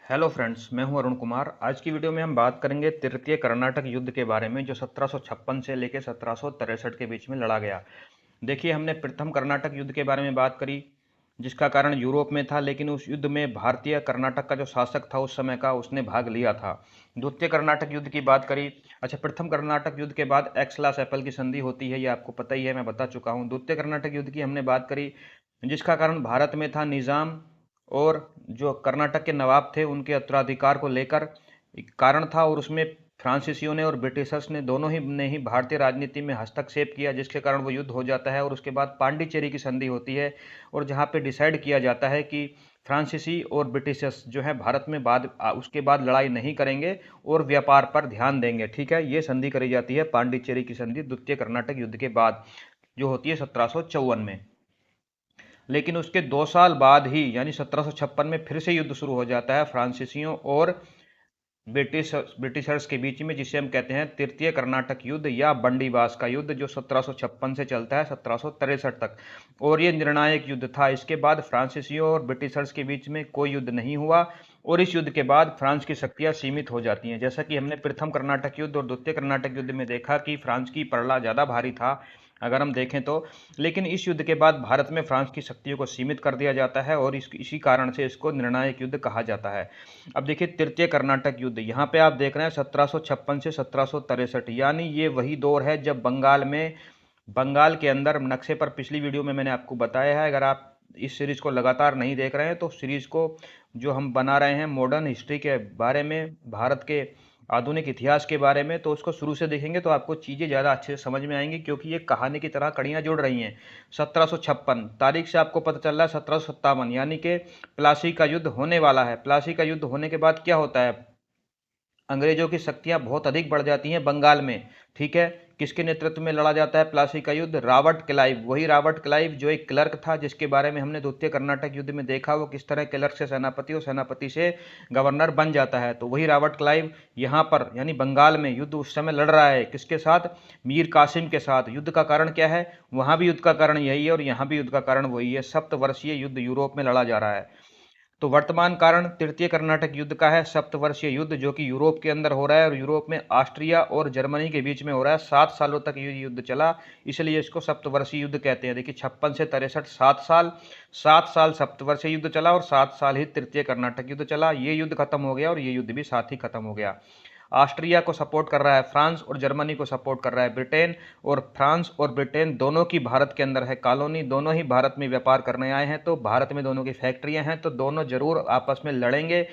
Hello friends, मैं हूं अरुण कुमार। आज की वीडियो में हम बात करेंगे तृतीय कर्नाटक युद्ध के बारे में, जो 1756 से लेकर 1763 के बीच में लड़ा गया। देखिए, हमने प्रथम कर्नाटक युद्ध के बारे में बात करी, जिसका कारण यूरोप में था, लेकिन उस युद्ध में भारतीय कर्नाटक का जो शासक था उस समय का, उसने भाग लिया था। द्वितीय कर्नाटक युद्ध की बात करी। अच्छा, प्रथम कर्नाटक युद्ध के बाद एक्स-ला-चैपल की संधि होती है, ये आपको पता ही है, मैं बता चुका हूँ। द्वितीय कर्नाटक युद्ध की हमने बात करी, जिसका कारण भारत में था निजाम और जो कर्नाटक के नवाब थे उनके उत्तराधिकार को लेकर एक कारण था, और उसमें फ्रांसीसियों ने और ब्रिटिशर्स ने दोनों ही ने ही भारतीय राजनीति में हस्तक्षेप किया, जिसके कारण वो युद्ध हो जाता है। और उसके बाद पांडिचेरी की संधि होती है, और जहाँ पे डिसाइड किया जाता है कि फ्रांसीसी और ब्रिटिशर्स जो है भारत में उसके बाद लड़ाई नहीं करेंगे और व्यापार पर ध्यान देंगे। ठीक है, ये संधि करी जाती है पांडिचेरी की संधि द्वितीय कर्नाटक युद्ध के बाद, जो होती है 1754 में। लेकिन उसके 2 साल बाद ही यानी 1756 में फिर से युद्ध शुरू हो जाता है फ्रांसीसियों और ब्रिटिशर्स के बीच में, जिसे हम कहते हैं तृतीय कर्नाटक युद्ध या बंडीबास का युद्ध, जो 1756 से चलता है 1763 तक। और ये निर्णायक युद्ध था। इसके बाद फ्रांसीसियों और ब्रिटिशर्स के बीच में कोई युद्ध नहीं हुआ, और इस युद्ध के बाद फ्रांस की शक्तियां सीमित हो जाती हैं। जैसा कि हमने प्रथम कर्नाटक युद्ध और द्वितीय कर्नाटक युद्ध में देखा कि फ्रांस की पलड़ा ज़्यादा भारी था, अगर हम देखें तो। लेकिन इस युद्ध के बाद भारत में फ्रांस की शक्तियों को सीमित कर दिया जाता है, और इसी कारण से इसको निर्णायक युद्ध कहा जाता है। अब देखिए, तृतीय कर्नाटक युद्ध, यहाँ पे आप देख रहे हैं 1756 से 1763, यानी ये वही दौर है जब बंगाल के अंदर नक्शे पर, पिछली वीडियो में मैंने आपको बताया है। अगर आप इस सीरीज को लगातार नहीं देख रहे हैं तो सीरीज को जो हम बना रहे हैं मॉडर्न हिस्ट्री के बारे में, भारत के आधुनिक इतिहास के बारे में, तो उसको शुरू से देखेंगे तो आपको चीज़ें ज़्यादा अच्छे से समझ में आएंगी, क्योंकि ये कहानी की तरह कड़ियाँ जुड़ रही हैं। 1756 तारीख से आपको पता चल रहा है 1757, यानी कि प्लासी का युद्ध होने वाला है। प्लासी का युद्ध होने के बाद क्या होता है, अंग्रेजों की शक्तियां बहुत अधिक बढ़ जाती हैं बंगाल में। ठीक है, किसके नेतृत्व में लड़ा जाता है प्लासी का युद्ध? रॉबर्ट क्लाइव, वही रॉबर्ट क्लाइव जो एक क्लर्क था, जिसके बारे में हमने द्वितीय कर्नाटक युद्ध में देखा, वो किस तरह क्लर्क से सेनापति और सेनापति से गवर्नर बन जाता है। तो वही रॉबर्ट क्लाइव यहाँ पर यानी बंगाल में युद्ध उस समय लड़ रहा है, किसके साथ? मीर कासिम के साथ। युद्ध का कारण क्या है? वहां भी युद्ध का कारण यही है और यहाँ भी युद्ध का कारण वही है। सप्तवर्षीय युद्ध यूरोप में लड़ा जा रहा है। तो वर्तमान कारण तृतीय कर्नाटक युद्ध का है, सप्तवर्षीय युद्ध, जो कि यूरोप के अंदर हो रहा है, और यूरोप में ऑस्ट्रिया और जर्मनी के बीच में हो रहा है। 7 सालों तक ये युद्ध चला, इसलिए इसको सप्तवर्षीय युद्ध कहते हैं। देखिए, 56 से 63, 7 साल, 7 साल सप्तवर्षीय युद्ध चला और 7 साल ही तृतीय कर्नाटक युद्ध चला। ये युद्ध खत्म हो गया और ये युद्ध भी साथ ही खत्म हो गया। ऑस्ट्रिया को सपोर्ट कर रहा है फ्रांस, और जर्मनी को सपोर्ट कर रहा है ब्रिटेन। और फ्रांस और ब्रिटेन दोनों की भारत के अंदर है कॉलोनी, दोनों ही भारत में व्यापार करने आए हैं, तो भारत में दोनों की फैक्ट्रियां हैं, तो दोनों जरूर आपस में लड़ेंगे,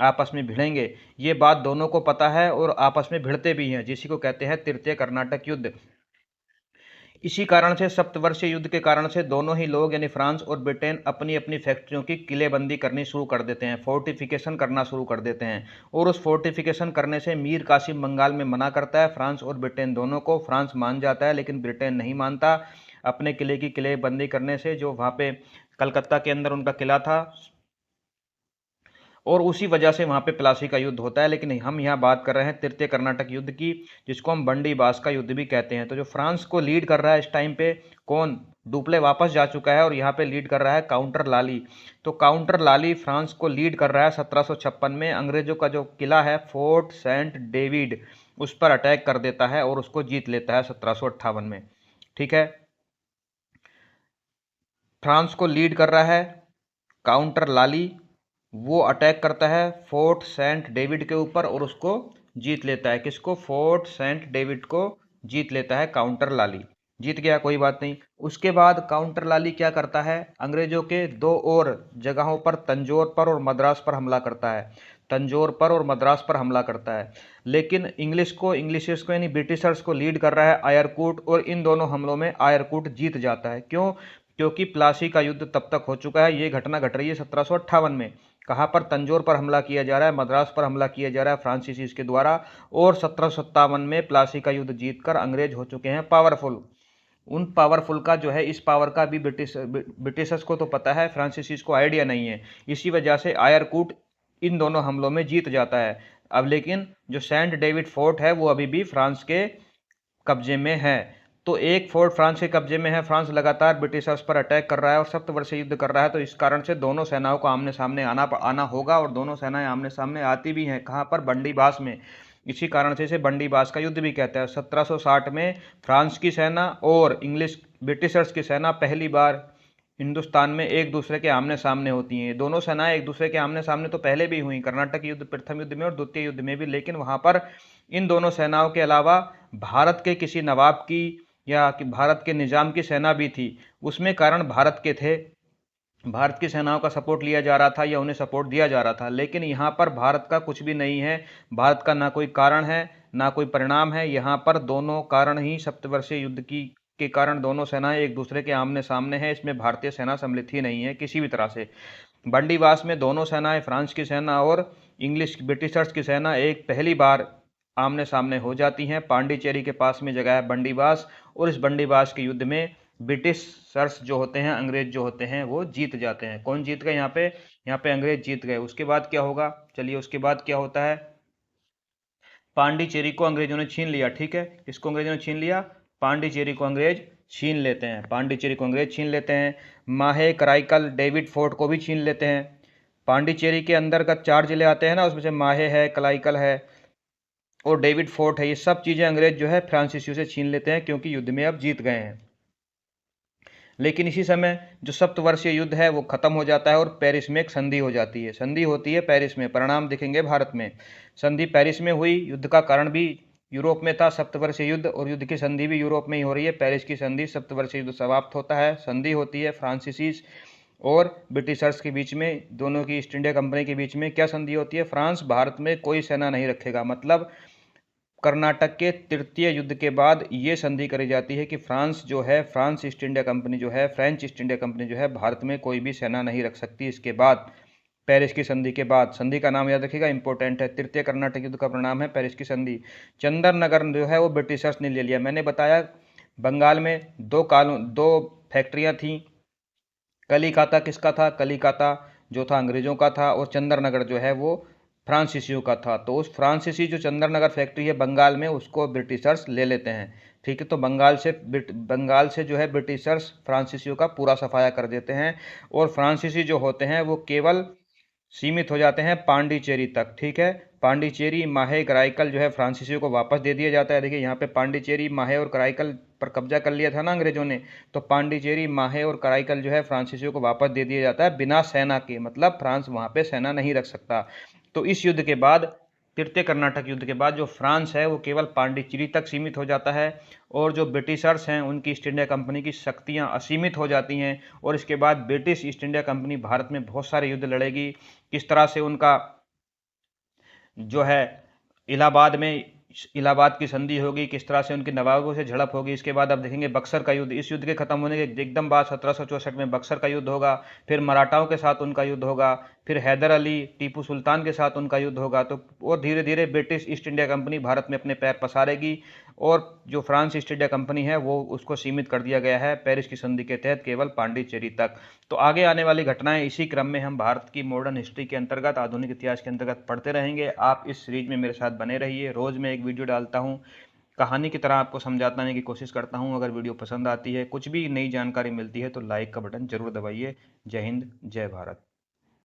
आपस में भिड़ेंगे। ये बात दोनों को पता है और आपस में भिड़ते भी हैं, जिसी को कहते हैं तृतीय कर्नाटक युद्ध। इसी कारण से सप्तवर्षीय युद्ध के कारण से दोनों ही लोग यानी फ्रांस और ब्रिटेन अपनी अपनी फैक्ट्रियों की किलेबंदी करनी शुरू कर देते हैं, फोर्टिफिकेशन करना शुरू कर देते हैं। और उस फोर्टिफिकेशन करने से मीर कासिम बंगाल में मना करता है, फ्रांस और ब्रिटेन दोनों को। फ्रांस मान जाता है, लेकिन ब्रिटेन नहीं मानता अपने किले की किलेबंदी करने से, जो वहाँ पे कलकत्ता के अंदर उनका किला था, और उसी वजह से वहाँ पे प्लासी का युद्ध होता है। लेकिन हम यहाँ बात कर रहे हैं तृतीय कर्नाटक युद्ध की, जिसको हम बंडी बास का युद्ध भी कहते हैं। तो जो फ्रांस को लीड कर रहा है इस टाइम पे, कौन? डुप्ले वापस जा चुका है और यहाँ पे लीड कर रहा है काउंटर लाली। तो काउंटर लाली फ्रांस को लीड कर रहा है 1756 में। अंग्रेजों का जो किला है फोर्ट सेंट डेविड, उस पर अटैक कर देता है और उसको जीत लेता है 1758 में। ठीक है, फ्रांस को लीड कर रहा है काउंटर लाली, वो अटैक करता है फोर्ट सेंट डेविड के ऊपर और उसको जीत लेता है। किसको? फोर्ट सेंट डेविड को जीत लेता है काउंटर लाली। जीत गया, कोई बात नहीं। उसके बाद काउंटर लाली क्या करता है? अंग्रेजों के दो और जगहों पर, तंजौर पर और मद्रास पर हमला करता है। तंजौर पर और मद्रास पर हमला करता है, लेकिन इंग्लिशर्स को यानी ब्रिटिशर्स को लीड कर रहा है आयरकूट, और इन दोनों हमलों में आयरकूट जीत जाता है। क्यों? क्योंकि प्लासी का युद्ध तब तक हो चुका है। ये घटना घट रही है 1758 में। कहाँ पर? तंजौर पर हमला किया जा रहा है, मद्रास पर हमला किया जा रहा है फ्रांसीसीज के द्वारा, और 1757 में प्लासी का युद्ध जीतकर अंग्रेज हो चुके हैं पावरफुल। उन पावरफुल का जो है, इस पावर का भी ब्रिटिशर्स को तो पता है, फ्रांसीसीज को आइडिया नहीं है। इसी वजह से आयरकूट इन दोनों हमलों में जीत जाता है। अब लेकिन जो सेंट डेविड फोर्ट है वो अभी भी फ्रांस के कब्जे में है। तो एक फोर्ट फ्रांस के कब्जे में है, फ्रांस लगातार ब्रिटिशर्स पर अटैक कर रहा है और सप्तवर्षीय युद्ध कर रहा है, तो इस कारण से दोनों सेनाओं को आमने सामने आना होगा और दोनों सेनाएं आमने सामने आती भी हैं। कहाँ पर? बंडीबास में। इसी कारण से इसे बंडीबास का युद्ध भी कहते हैं। 1760 में फ्रांस की सेना और ब्रिटिशर्स की सेना पहली बार हिंदुस्तान में एक दूसरे के आमने सामने होती हैं। दोनों सेनाएं एक दूसरे के आमने सामने तो पहले भी हुई, कर्नाटक युद्ध प्रथम युद्ध में और द्वितीय युद्ध में भी, लेकिन वहां पर इन दोनों सेनाओं के अलावा भारत के किसी नवाब की या कि भारत के निजाम की सेना भी थी। उसमें कारण भारत के थे, भारत की सेनाओं का सपोर्ट लिया जा रहा था या उन्हें सपोर्ट दिया जा रहा था। लेकिन यहाँ पर भारत का कुछ भी नहीं है, भारत का ना कोई कारण है ना कोई परिणाम है। यहाँ पर दोनों कारण ही सप्तवर्षीय युद्ध की के कारण दोनों सेनाएं एक दूसरे के आमने सामने हैं। इसमें भारतीय सेना सम्मिलित ही नहीं है किसी भी तरह से। बंडीवास में दोनों सेनाएं, फ्रांस की सेना और ब्रिटिशर्स की सेना एक पहली बार आमने सामने हो जाती हैं। पांडिचेरी के पास में जगह है बंडीवास, और इस बंडीवास के युद्ध में ब्रिटिशर्स जो होते हैं, अंग्रेज जो होते हैं, वो जीत जाते हैं। कौन जीत गए? यहाँ पे अंग्रेज जीत गए। उसके बाद क्या होगा? चलिए उसके बाद क्या होता है। पांडिचेरी को अंग्रेजों ने छीन लिया। ठीक है, इसको अंग्रेजों ने छीन लिया, पांडिचेरी को अंग्रेज छीन लेते हैं। पांडिचेरी को अंग्रेज छीन लेते हैं। माहे, कराईकल, डेविड फोर्ट को भी छीन लेते हैं। पांडिचेरी के अंतर्गत 4 जिले आते हैं ना, उसमें से माहे है, कलाईकल है और डेविड फोर्ट है। ये सब चीज़ें अंग्रेज जो है फ्रांसीसियों से छीन लेते हैं क्योंकि युद्ध में अब जीत गए हैं। लेकिन इसी समय जो सप्तवर्षीय युद्ध है वो खत्म हो जाता है और पेरिस में एक संधि हो जाती है। संधि होती है पेरिस में, परिणाम दिखेंगे भारत में। संधि पेरिस में हुई, युद्ध का कारण भी यूरोप में था, सप्तवर्षीय युद्ध, और युद्ध की संधि भी यूरोप में ही हो रही है। पेरिस की संधि, सप्तवर्षीय युद्ध समाप्त होता है। संधि होती है फ्रांसीसीज और ब्रिटिशर्स के बीच में, दोनों की ईस्ट इंडिया कंपनी के बीच में। क्या संधि होती है? फ्रांस भारत में कोई सेना नहीं रखेगा। मतलब कर्नाटक के तृतीय युद्ध के बाद ये संधि करी जाती है कि फ्रांस जो है, फ्रांस ईस्ट इंडिया कंपनी जो है, फ्रेंच ईस्ट इंडिया कंपनी जो है, भारत में कोई भी सेना नहीं रख सकती। इसके बाद पेरिस की संधि के बाद, संधि का नाम याद रखिएगा, इंपॉर्टेंट है, तृतीय कर्नाटक युद्ध का परिणाम है पेरिस की संधि। चंदरनगर जो है वो ब्रिटिशर्स ने ले लिया। मैंने बताया बंगाल में दो फैक्ट्रियां थी। कलिकाता किसका था? कलिकाता जो था अंग्रेजों का था, और चंदरनगर जो है वो फ्रांसीसियों का था। तो उस फ्रांसीसी जो चंदरनगर फैक्ट्री है बंगाल में, उसको ब्रिटिशर्स ले लेते हैं। ठीक है, तो बंगाल से जो है ब्रिटिशर्स फ्रांसीसियों का पूरा सफाया कर देते हैं, और फ्रांसीसी जो होते हैं वो केवल सीमित हो जाते हैं पांडिचेरी तक। ठीक है, पांडिचेरी, माहे, कराईकल जो है फ्रांसीसियों को वापस दे दिया जाता है। देखिए यहाँ पे पांडिचेरी, माहे और कराईकल पर कब्जा कर लिया था ना अंग्रेजों ने, तो पांडिचेरी, माहे और कराईकल जो है फ्रांसीसियों को वापस दे दिया जाता है बिना सेना के। मतलब फ्रांस वहाँ पे सेना नहीं रख सकता। तो इस युद्ध के बाद, तृतीय कर्नाटक युद्ध के बाद, जो फ्रांस है वो केवल पांडिचेरी तक सीमित हो जाता है, और जो ब्रिटिशर्स हैं उनकी ईस्ट इंडिया कंपनी की शक्तियां असीमित हो जाती हैं। और इसके बाद British east India company Bharat में बहुत सारे युद्ध लड़ेगी। किस तरह से उनका जो है इलाहाबाद की संधि होगी, किस तरह से उनके नवाबों से झड़प होगी। इसके बाद आप देखेंगे बक्सर का युद्ध। इस युद्ध के खत्म होने के एकदम बाद 1764 में बक्सर का युद्ध होगा। फिर मराठाओं के साथ उनका युद्ध होगा। फिर हैदर अली, टीपू सुल्तान के साथ उनका युद्ध होगा। तो और धीरे धीरे British east India company Bharat में अपने पैर पसारेगी, और जो फ्रांस ईस्ट इंडिया कंपनी है वो उसको सीमित कर दिया गया है पेरिस की संधि के तहत केवल पांडिचेरी तक। तो आगे आने वाली घटनाएं इसी क्रम में हम भारत की मॉडर्न हिस्ट्री के अंतर्गत, आधुनिक इतिहास के अंतर्गत पढ़ते रहेंगे। आप इस सीरीज में मेरे साथ बने रहिए। रोज मैं एक वीडियो डालता हूं, कहानी की तरह आपको समझाने की कोशिश करता हूं। अगर वीडियो पसंद आती है, कुछ भी नई जानकारी मिलती है, तो लाइक का बटन जरूर दबाइए। जय हिंद, जय भारत।